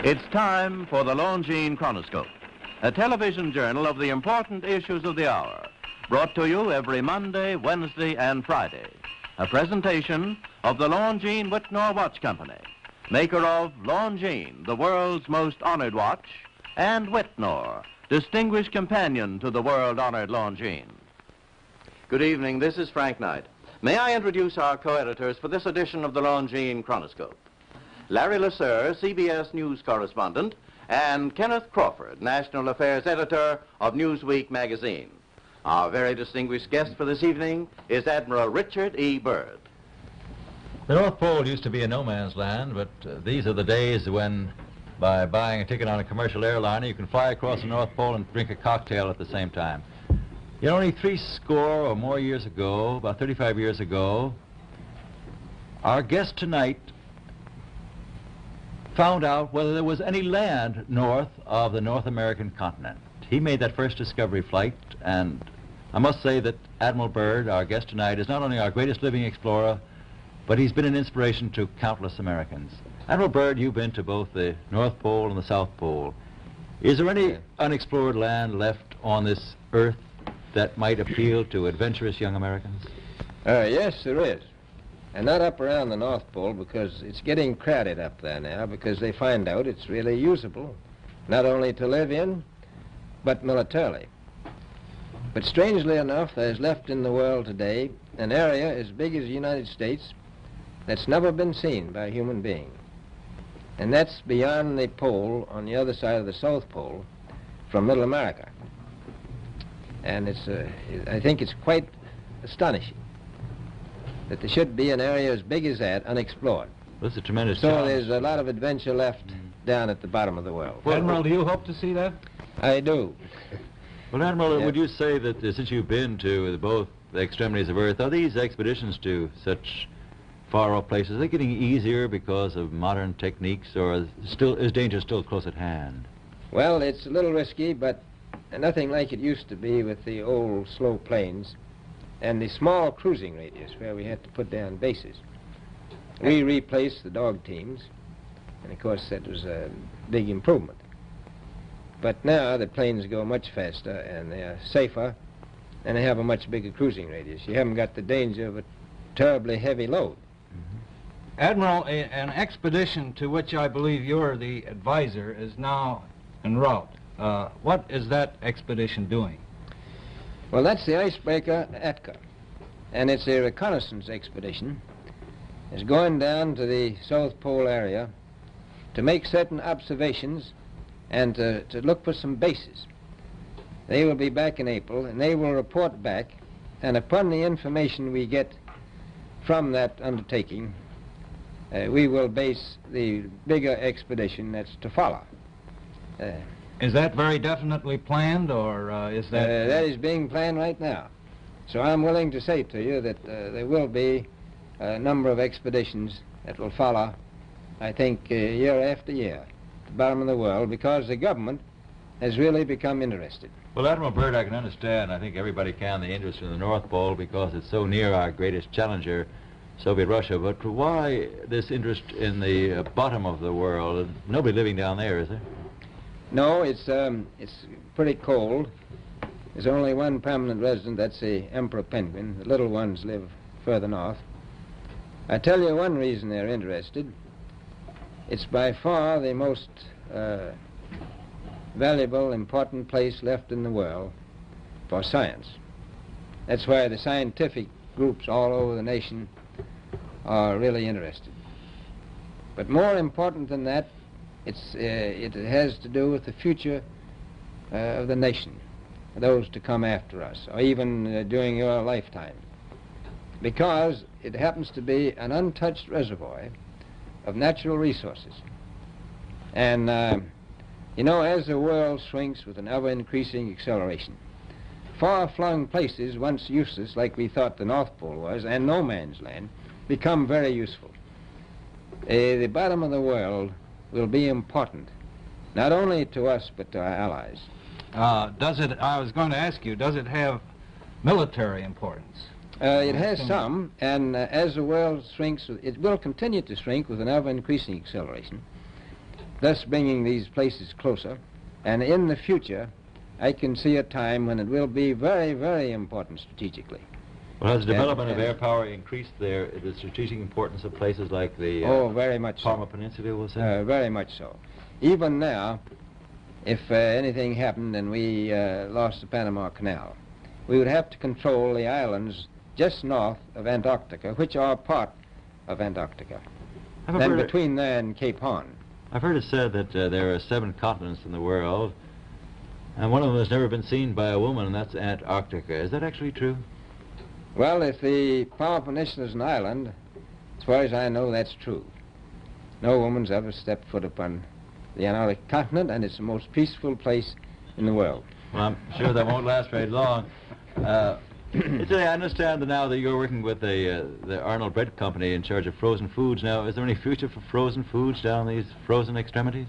It's time for the Longines Chronoscope, a television journal of the important issues of the hour, brought to you every Monday, Wednesday, and Friday. A presentation of the Longines Whitnor Watch Company, maker of Longines, the world's most honored watch, and Whitnor, distinguished companion to the world-honored Longines. Good evening, this is Frank Knight. May I introduce our co-editors for this edition of the Longines Chronoscope? Larry Lasser, CBS News correspondent, and Kenneth Crawford, National Affairs Editor of Newsweek magazine. Our very distinguished guest for this evening is Admiral Richard E. Byrd. The North Pole used to be a no-man's land, but these are the days when, by buying a ticket on a commercial airliner, you can fly across the North Pole and drink a cocktail at the same time. You know, only 60 or more years ago, about 35 years ago, our guest tonight found out whether there was any land north of the North American continent. He made that first discovery flight, and I must say that Admiral Byrd, our guest tonight, is not only our greatest living explorer, but he's been an inspiration to countless Americans. Admiral Byrd, you've been to both the North Pole and the South Pole. Is there any unexplored land left on this earth that might appeal to adventurous young Americans? Yes, there is. And not up around the North Pole, because it's getting crowded up there now, because they find out it's really usable, not only to live in, but militarily. But strangely enough, there's left in the world today an area as big as the United States that's never been seen by a human being. And that's beyond the pole on the other side of the South Pole from Middle America. And I think it's quite astonishing that there should be an area as big as that unexplored. This is a tremendous So challenge. there's a lot of adventure left down at the bottom of the world. Well, Admiral, do you hope to see that? I do. Well, Admiral, Yeah. would you say that since you've been to both the extremities of Earth, are these expeditions to such far-off places, are they getting easier because of modern techniques, or is danger still close at hand? Well, it's a little risky, but nothing like it used to be with the old slow planes and the small cruising radius where we had to put down bases. We replaced the dog teams, and of course that was a big improvement. But now the planes go much faster and they're safer, and they have a much bigger cruising radius. You haven't got the danger of a terribly heavy load. Admiral, an expedition to which I believe you're the advisor is now en route. What is that expedition doing? Well, that's the icebreaker Atka, and it's a reconnaissance expedition. It's going down to the South Pole area to make certain observations and to look for some bases. They will be back in April, and they will report back, and upon the information we get from that undertaking, we will base the bigger expedition that's to follow. Is that very definitely planned, or is that... That is being planned right now. So I'm willing to say to you that there will be a number of expeditions that will follow, I think, year after year, at the bottom of the world, because the government has really become interested. Well, Admiral Byrd, I can understand, I think everybody can, the interest in the North Pole because it's so near our greatest challenger, Soviet Russia, but why this interest in the bottom of the world? Nobody living down there, is there? No, it's pretty cold. There's only one permanent resident, that's the emperor penguin. The little ones live further north. I tell you one reason they're interested. It's by far the most valuable, important place left in the world for science. That's why the scientific groups all over the nation are really interested. But more important than that, it has to do with the future of the nation, those to come after us, or even during your lifetime, because it happens to be an untouched reservoir of natural resources. And, you know, as the world shrinks with an ever-increasing acceleration, far-flung places, once useless, like we thought the North Pole was, and no man's land, become very useful. The bottom of the world will be important, not only to us, but to our allies. I was going to ask you, does it have military importance? It has some, and as the world shrinks, it will continue to shrink with an ever-increasing acceleration. thus bringing these places closer. And in the future, I can see a time when it will be very, very important strategically. Well, has the development of air power increased the strategic importance of places like the very much Palma so. Peninsula, we'll say? Very much so. Even now, if anything happened and we lost the Panama Canal, we would have to control the islands just north of Antarctica, which are part of Antarctica, and between there and Cape Horn. I've heard it said that there are 7 continents in the world, and one of them has never been seen by a woman, and that's Antarctica. Is that actually true? Well, if the Palma Peninsula is an island, as far as I know, that's true. No woman's ever stepped foot upon the Antarctic continent, and it's the most peaceful place in the world. Well, I'm sure that won't last very long. I understand that now that you're working with the Arnold Bread Company in charge of frozen foods. Now, is there any future for frozen foods down these frozen extremities?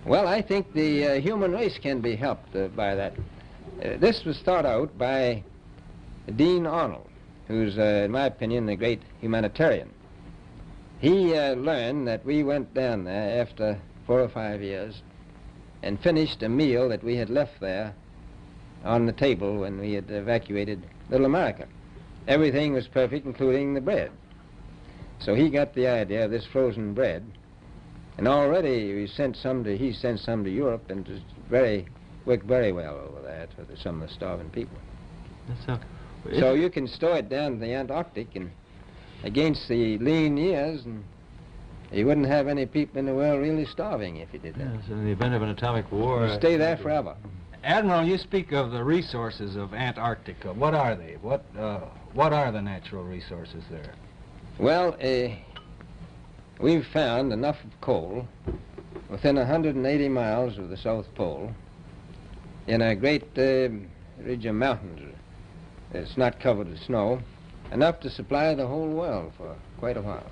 Well, I think the human race can be helped by that. This was thought out by Dean Arnold, who's, in my opinion, a great humanitarian. He learned that we went down there after 4 or 5 years and finished a meal that we had left there on the table when we had evacuated Little America. Everything was perfect, including the bread. So he got the idea of this frozen bread, and already he sent some to Europe, and it worked very well over there for some of the starving people. So you can store it down in the Antarctic, and against the lean years, and you wouldn't have any people in the world really starving if you did that. Yes, in the event of an atomic war... You'd stay there forever. Admiral, you speak of the resources of Antarctica. What are they? What are the natural resources there? Well, we've found enough of coal within 180 miles of the South Pole in a great ridge of mountains. It's not covered with snow, enough to supply the whole world for quite a while.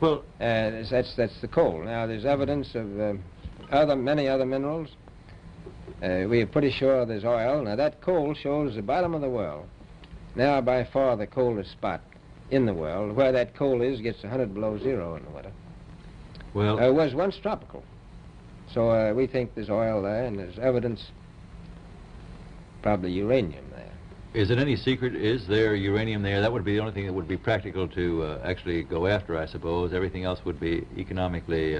Well, that's the coal. Now, there's evidence of many other minerals. We are pretty sure there's oil. Now, that coal shows the bottom of the world. Now, by far the coldest spot in the world. Where that coal is gets 100 below zero in the winter. Well, it was once tropical. So we think there's oil there, and there's evidence, probably uranium there. Is it any secret? Is there uranium there? That would be the only thing that would be practical to actually go after, I suppose. Everything else would be economically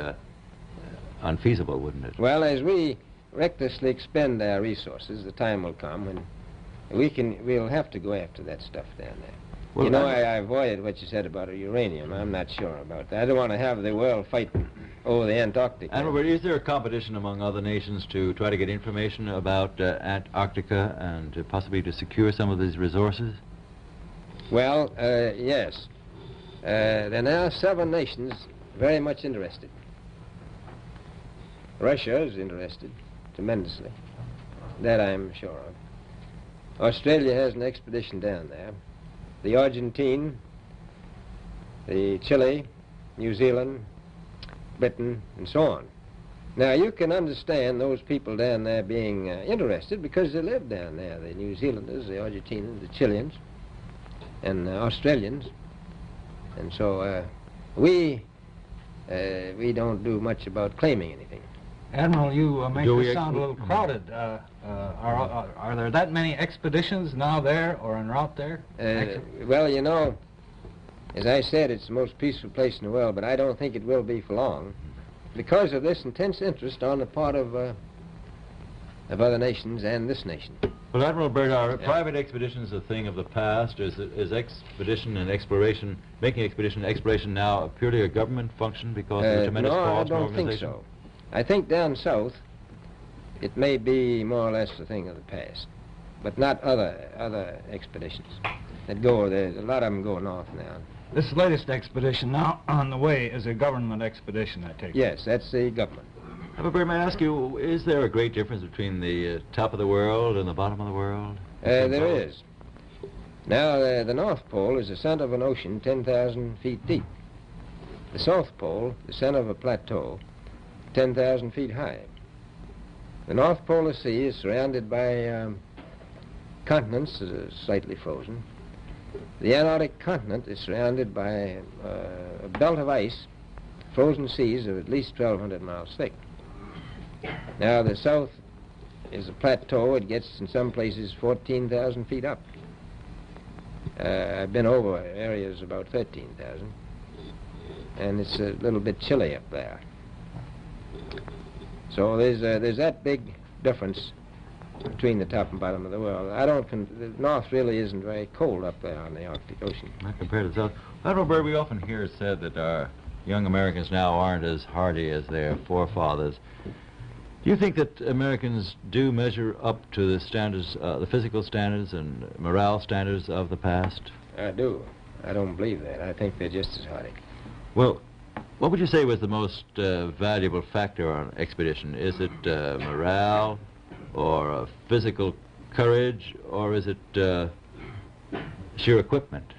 unfeasible, wouldn't it? Well, as we recklessly expend our resources, the time will come when we'll have to go after that stuff down there. Well, you know, I avoided what you said about uranium. I'm not sure about that. I don't want to have the world fighting over the Antarctic. And Robert, is there a competition among other nations to try to get information about Antarctica and possibly to secure some of these resources? Well, yes. There are now 7 nations very much interested. Russia is interested tremendously. That I'm sure of. Australia has an expedition down there. The Argentine, the Chile, New Zealand, Britain, and so on. Now, you can understand those people down there being interested because they live down there, the New Zealanders, the Argentinians, the Chileans, and the Australians. And so we don't do much about claiming anything. Admiral, you make this sound a little crowded. Are there that many expeditions now there or en route there? Well, you know, as I said, it's the most peaceful place in the world, but I don't think it will be for long because of this intense interest on the part of other nations and this nation. Well, Admiral Byrd, are private expeditions a thing of the past? Is expedition and exploration, making expedition and exploration now purely a government function because of the tremendous cost and organization? No, I don't think so. I think down south it may be more or less a thing of the past, but not other expeditions that go. There's a lot of them go north now. This latest expedition now on the way is a government expedition, I take it. Yes, that's the government. But may I ask you, is there a great difference between the top of the world and the bottom of the world? There is. Now, the North Pole is the center of an ocean 10,000 feet deep. The South Pole, the center of a plateau, 10,000 feet high. The North Polar Sea is surrounded by continents that are slightly frozen. The Antarctic continent is surrounded by a belt of ice frozen seas of at least 1,200 miles thick. Now, the south is a plateau. It gets, in some places, 14,000 feet up. I've been over areas about 13,000, and it's a little bit chilly up there. So there's that big difference between the top and bottom of the world. The north really isn't very cold up there on the Arctic Ocean. Not compared to the south. Admiral Byrd, we often hear it said that our young Americans now aren't as hardy as their forefathers. Do you think that Americans do measure up to the standards, the physical standards and morale standards of the past? I do. I don't believe that. I think they're just as hardy. Well, what would you say was the most valuable factor on an expedition? Is it morale, or physical courage, or is it sheer equipment?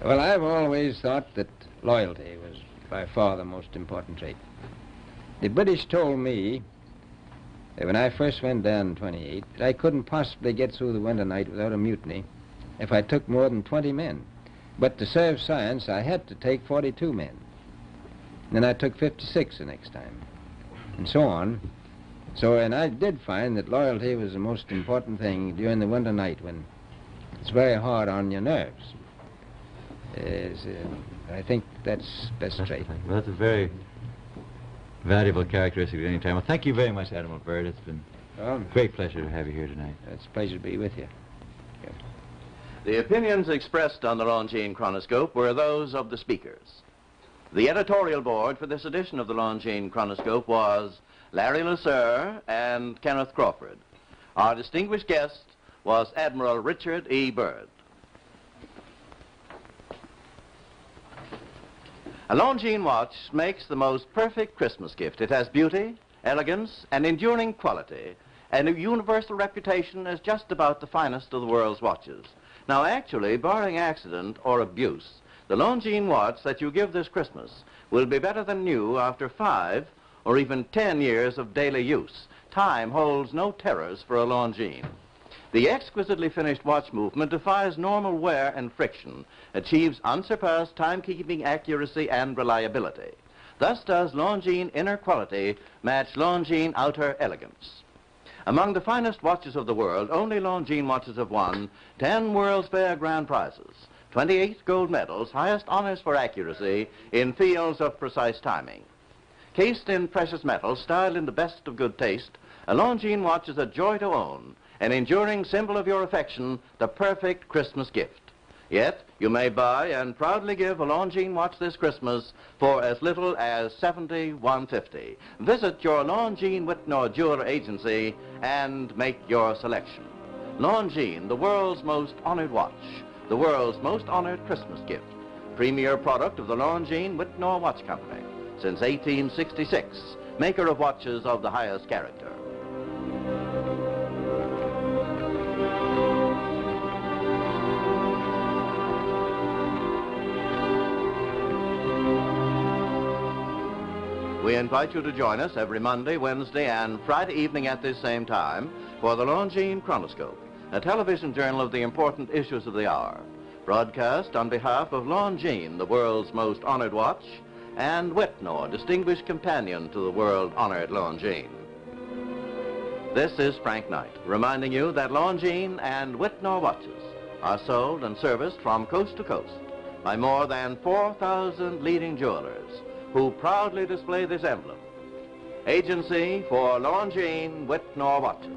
Well, I've always thought that loyalty was by far the most important trait. The British told me that when I first went down in 28, that I couldn't possibly get through the winter night without a mutiny if I took more than 20 men. But to serve science, I had to take 42 men. Then I took 56 the next time, and so on. And I did find that loyalty was the most important thing during the winter night when it's very hard on your nerves. I think that's best trait. Well, that's a very valuable characteristic at any time. Well, thank you very much, Admiral Byrd. It's been a great pleasure to have you here tonight. It's a pleasure to be with you. Yeah. The opinions expressed on the Longines Chronoscope were those of the speakers. The editorial board for this edition of the Longines Chronoscope was Larry Lasser and Kenneth Crawford. Our distinguished guest was Admiral Richard E. Byrd. A Longines watch makes the most perfect Christmas gift. It has beauty, elegance, and enduring quality, and a universal reputation as just about the finest of the world's watches. Now, actually, barring accident or abuse, the Longines watch that you give this Christmas will be better than new after 5 or even 10 years of daily use. Time holds no terrors for a Longines. The exquisitely finished watch movement defies normal wear and friction, achieves unsurpassed timekeeping accuracy and reliability. Thus does Longines inner quality match Longines outer elegance. Among the finest watches of the world, only Longines watches have won 10 World's Fair grand prizes, 28 gold medals, highest honors for accuracy in fields of precise timing. Cased in precious metals, styled in the best of good taste, a Longines watch is a joy to own, an enduring symbol of your affection, the perfect Christmas gift. Yet, you may buy and proudly give a Longines watch this Christmas for as little as $71.50. Visit your Longines Whitnor Jeweler Agency and make your selection. Longines, the world's most honored watch, the world's most honored Christmas gift. Premier product of the Longines Whitnor Watch Company. Since 1866, maker of watches of the highest character. We invite you to join us every Monday, Wednesday, and Friday evening at this same time for the Longines Chronoscope, a television journal of the important issues of the hour, broadcast on behalf of Longines, the world's most honored watch, and Whitnor, distinguished companion to the world-honored Longines. This is Frank Knight, reminding you that Longines and Whitnor watches are sold and serviced from coast to coast by more than 4,000 leading jewelers who proudly display this emblem. Agency for Longines Whitnor watches.